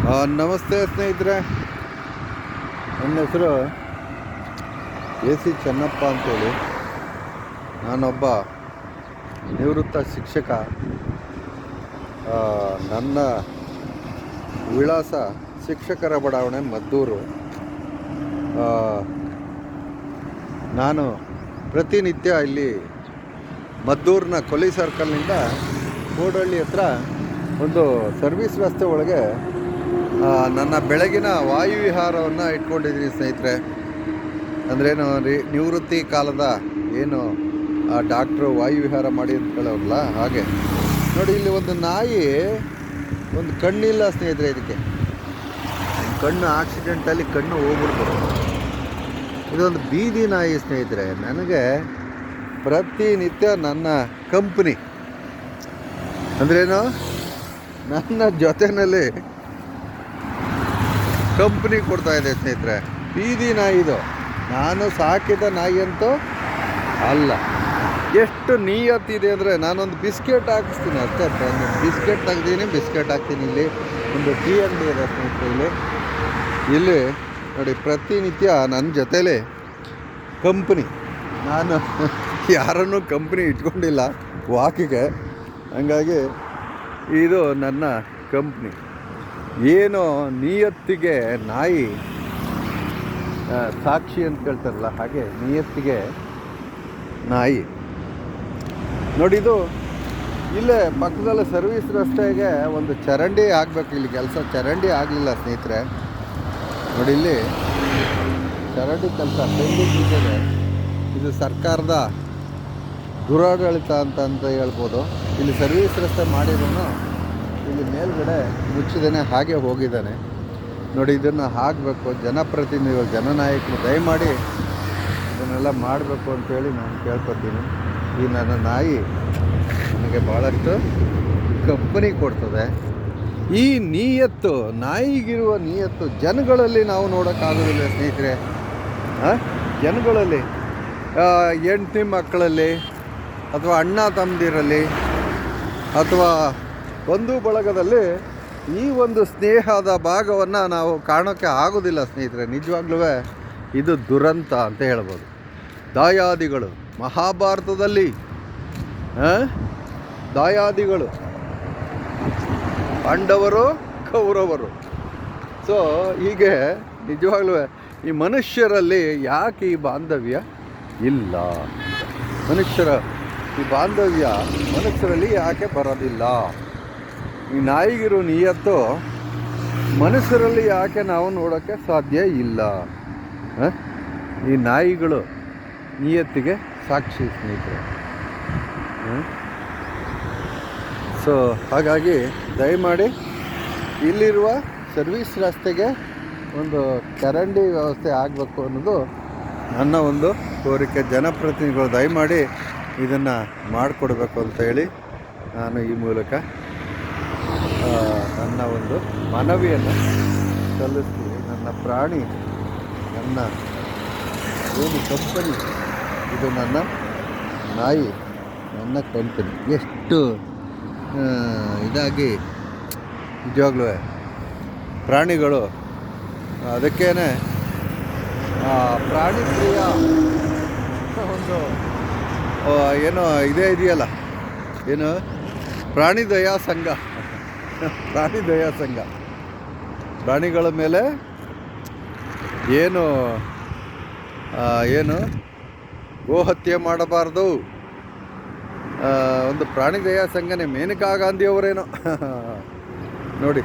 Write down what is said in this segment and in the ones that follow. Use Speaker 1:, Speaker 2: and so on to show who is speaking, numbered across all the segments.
Speaker 1: ನಮಸ್ತೆ ಸ್ನೇಹಿತರೆ, ನನ್ನ ಹೆಸರು AC ಚೆನ್ನಪ್ಪ ಅಂತೇಳಿ. ನಾನೊಬ್ಬ ನಿವೃತ್ತ ಶಿಕ್ಷಕ. ನನ್ನ ವಿಳಾಸ ಶಿಕ್ಷಕರ ಬಡಾವಣೆ, ಮದ್ದೂರು. ನಾನು ಪ್ರತಿನಿತ್ಯ ಇಲ್ಲಿ ಮದ್ದೂರಿನ ಕೊಲಿ ಸರ್ಕಲ್ನಿಂದ ಕೋಡಹಳ್ಳಿ ಹತ್ರ ಒಂದು ಸರ್ವಿಸ್ ರಸ್ತೆ ಒಳಗೆ ನನ್ನ ಬೆಳಗಿನ ವಾಯುವಿಹಾರವನ್ನು ಇಟ್ಕೊಂಡಿದ್ದೀನಿ ಸ್ನೇಹಿತರೆ. ಅಂದ್ರೇನು ನಿವೃತ್ತಿ ಕಾಲದ ಏನು ಡಾಕ್ಟ್ರು ವಾಯುವಿಹಾರ ಮಾಡಿ ಅಂತ ಹೇಳೋರಲ್ಲ, ಹಾಗೆ ನೋಡಿ. ಇಲ್ಲಿ ಒಂದು ನಾಯಿ, ಒಂದು ಕಣ್ಣಿಲ್ಲ ಸ್ನೇಹಿತರೆ. ಇದಕ್ಕೆ ಕಣ್ಣು ಆಕ್ಸಿಡೆಂಟಲ್ಲಿ ಕಣ್ಣು ಹೋಗ್ಬಿಡ್ತು. ಇದೊಂದು ಬೀದಿ ನಾಯಿ ಸ್ನೇಹಿತರೆ. ನನಗೆ ಪ್ರತಿನಿತ್ಯ ನನ್ನ ಕಂಪ್ನಿ ಅಂದ್ರೇನು, ನನ್ನ ಜೊತೆಯಲ್ಲಿ ಕಂಪ್ನಿ ಕೊಡ್ತಾಯಿದೆ ಸ್ನೇಹಿತರೆ. ಬೀದಿ ನಾಯಿ ಇದು. ನಾನು ಸಾಕಿದ ನಾಯಿ ಅಂತೂ ಅಲ್ಲ. ಎಷ್ಟು ನಿಯತ್ತಿದೆ ಅಂದರೆ, ನಾನೊಂದು ಬಿಸ್ಕೆಟ್ ಹಾಕಿಸ್ತೀನಿ ಅಷ್ಟೇ. ಬಿಸ್ಕೆಟ್ ತೆಗ್ದೀನಿ, ಬಿಸ್ಕೆಟ್ ಹಾಕ್ತೀನಿ. ಇಲ್ಲಿ ಒಂದು ಟೀ ಅಂಗಡಿ ಇದೆ ಸ್ನೇಹಿತರೆ. ಇಲ್ಲಿ ನೋಡಿ, ಪ್ರತಿನಿತ್ಯ ನನ್ನ ಜೊತೇಲಿ ಕಂಪ್ನಿ. ನಾನು ಯಾರನ್ನೂ ಕಂಪ್ನಿ ಇಟ್ಕೊಂಡಿಲ್ಲ ವಾಕಿಗೆ, ಹಂಗಾಗಿ ಇದು ನನ್ನ ಕಂಪ್ನಿ. ಏನು ನಿಯತ್ತಿಗೆ ನಾಯಿ ಸಾಕ್ಷಿ ಅಂತ ಕೇಳ್ತಾರಲ್ಲ, ಹಾಗೆ ನಿಯತ್ತಿಗೆ ನಾಯಿ. ನೋಡಿದು ಇಲ್ಲೇ ಪಕ್ಕದಲ್ಲಿ ಸರ್ವಿಸ್ ರಸ್ತೆಗೆ ಒಂದು ಚರಂಡಿ ಆಗಬೇಕು. ಇಲ್ಲಿ ಕೆಲಸ ಚರಂಡಿ ಆಗಲಿಲ್ಲ ಸ್ನೇಹಿತರೆ. ನೋಡಿ, ಇಲ್ಲಿ ಚರಂಡಿ ಕೆಲಸ ಪೆಂಡಿಂಗ್ ಇದೆ. ಇದು ಸರ್ಕಾರದ ದುರಾಡಳಿತ ಅಂತ ಹೇಳ್ಬೋದು. ಇಲ್ಲಿ ಸರ್ವಿಸ್ ರಸ್ತೆ ಮಾಡಿರೋನು ಇಲ್ಲಿ ಮೇಲ್ಗಡೆ ಮುಚ್ಚಿದ್ದಾನೆ, ಹಾಗೆ ಹೋಗಿದ್ದಾನೆ. ನೋಡಿ, ಇದನ್ನು ಆಗಬೇಕು. ಜನಪ್ರತಿನಿಧಿಗಳು, ಜನನಾಯಕರು ದಯಮಾಡಿ ಇದನ್ನೆಲ್ಲ ಮಾಡಬೇಕು ಅಂತೇಳಿ ನಾನು ಕೇಳ್ಕೊತೀನಿ. ಈ ನನ್ನ ನಾಯಿ ನನಗೆ ಭಾಳಷ್ಟು ಕಂಪನಿ ಕೊಡ್ತದೆ. ಈ ನಿಯತ್ತು, ನಾಯಿಗಿರುವ ನಿಯತ್ತು ಜನಗಳಲ್ಲಿ ನಾವು ನೋಡೋಕ್ಕಾಗೋದಿಲ್ಲ ಸ್ನೇಹಿತರೆ. ಜನಗಳಲ್ಲಿ, ಹೆಂಡತಿ ಮಕ್ಕಳಲ್ಲಿ, ಅಥವಾ ಅಣ್ಣ ತಮ್ಮದಿರಲ್ಲಿ, ಅಥವಾ ಬಂಧು ಬಳಗದಲ್ಲಿ ಈ ಒಂದು ಸ್ನೇಹದ ಭಾಗವನ್ನು ನಾವು ಕಾಣೋಕ್ಕೆ ಆಗೋದಿಲ್ಲ ಸ್ನೇಹಿತರೆ. ನಿಜವಾಗ್ಲೂ ಇದು ದುರಂತ ಅಂತ ಹೇಳ್ಬೋದು. ದಾಯಾದಿಗಳು, ಮಹಾಭಾರತದಲ್ಲಿ ದಾಯಾದಿಗಳು, ಪಾಂಡವರು, ಕೌರವರು. ಸೊ ಹೀಗೆ ನಿಜವಾಗ್ಲೂ ಈ ಮನುಷ್ಯರಲ್ಲಿ ಯಾಕೆ ಈ ಬಾಂಧವ್ಯ ಇಲ್ಲ? ಮನುಷ್ಯರ ಈ ಬಾಂಧವ್ಯ ಮನುಷ್ಯರಲ್ಲಿ ಯಾಕೆ ಬರೋದಿಲ್ಲ? ಈ ನಾಯಿಗಿರೋ ನಿಯತ್ತು ಮನುಷ್ಯರಲ್ಲಿ ಯಾಕೆ ನಾವು ನೋಡೋಕ್ಕೆ ಸಾಧ್ಯ ಇಲ್ಲ? ಈ ನಾಯಿಗಳು ನಿಯತ್ತಿಗೆ ಸಾಕ್ಷಿ ಸ್ನೇಹಿತರೆ. ಸೊ ಹಾಗಾಗಿ ದಯಮಾಡಿ ಇಲ್ಲಿರುವ ಸರ್ವಿಸ್ ರಸ್ತೆಗೆ ಒಂದು ಚರಂಡಿ ವ್ಯವಸ್ಥೆ ಆಗಬೇಕು ಅನ್ನೋದು ನನ್ನ ಒಂದು ಕೋರಿಕೆ. ಜನಪ್ರತಿನಿಧಿಗಳು ದಯಮಾಡಿ ಇದನ್ನು ಮಾಡಿಕೊಡ್ಬೇಕು ಅಂತ ಹೇಳಿ ನಾನು ಈ ಮೂಲಕ ನನ್ನ ಒಂದು ಮನವಿಯನ್ನು ಸಲ್ಲಿಸ್ತೀನಿ. ನನ್ನ ಪ್ರಾಣಿ, ನನ್ನ ಏನು ಕಂಪನಿ, ಇದು ನನ್ನ ನಾಯಿ, ನನ್ನ ಕಂಪನಿ. ಎಷ್ಟು ಇದಾಗಿ ನಿಜವಾಗ್ಲೂ ಪ್ರಾಣಿಗಳು, ಅದಕ್ಕೇ ಪ್ರಾಣಿ ಪ್ರಿಯ ಒಂದು ಏನೋ ಇದೇ ಇದೆಯಲ್ಲ, ಏನು ಪ್ರಾಣಿ ದಯಾ ಸಂಘ. ಪ್ರಾಣಿ ದಯಾ ಸಂಘ ಪ್ರಾಣಿಗಳ ಮೇಲೆ ಏನು ಗೋಹತ್ಯೆ ಮಾಡಬಾರ್ದು. ಒಂದು ಪ್ರಾಣಿ ದಯಾ ಸಂಘನೇ. ಮೇನಕಾ ಗಾಂಧಿಯವರೇನೋ ನೋಡಿ.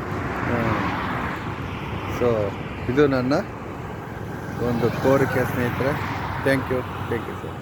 Speaker 1: ಸೊ ಇದು ನನ್ನ ಒಂದು ಕೋರಿಕೆ ಸ್ನೇಹಿತರೆ. Thank you sir.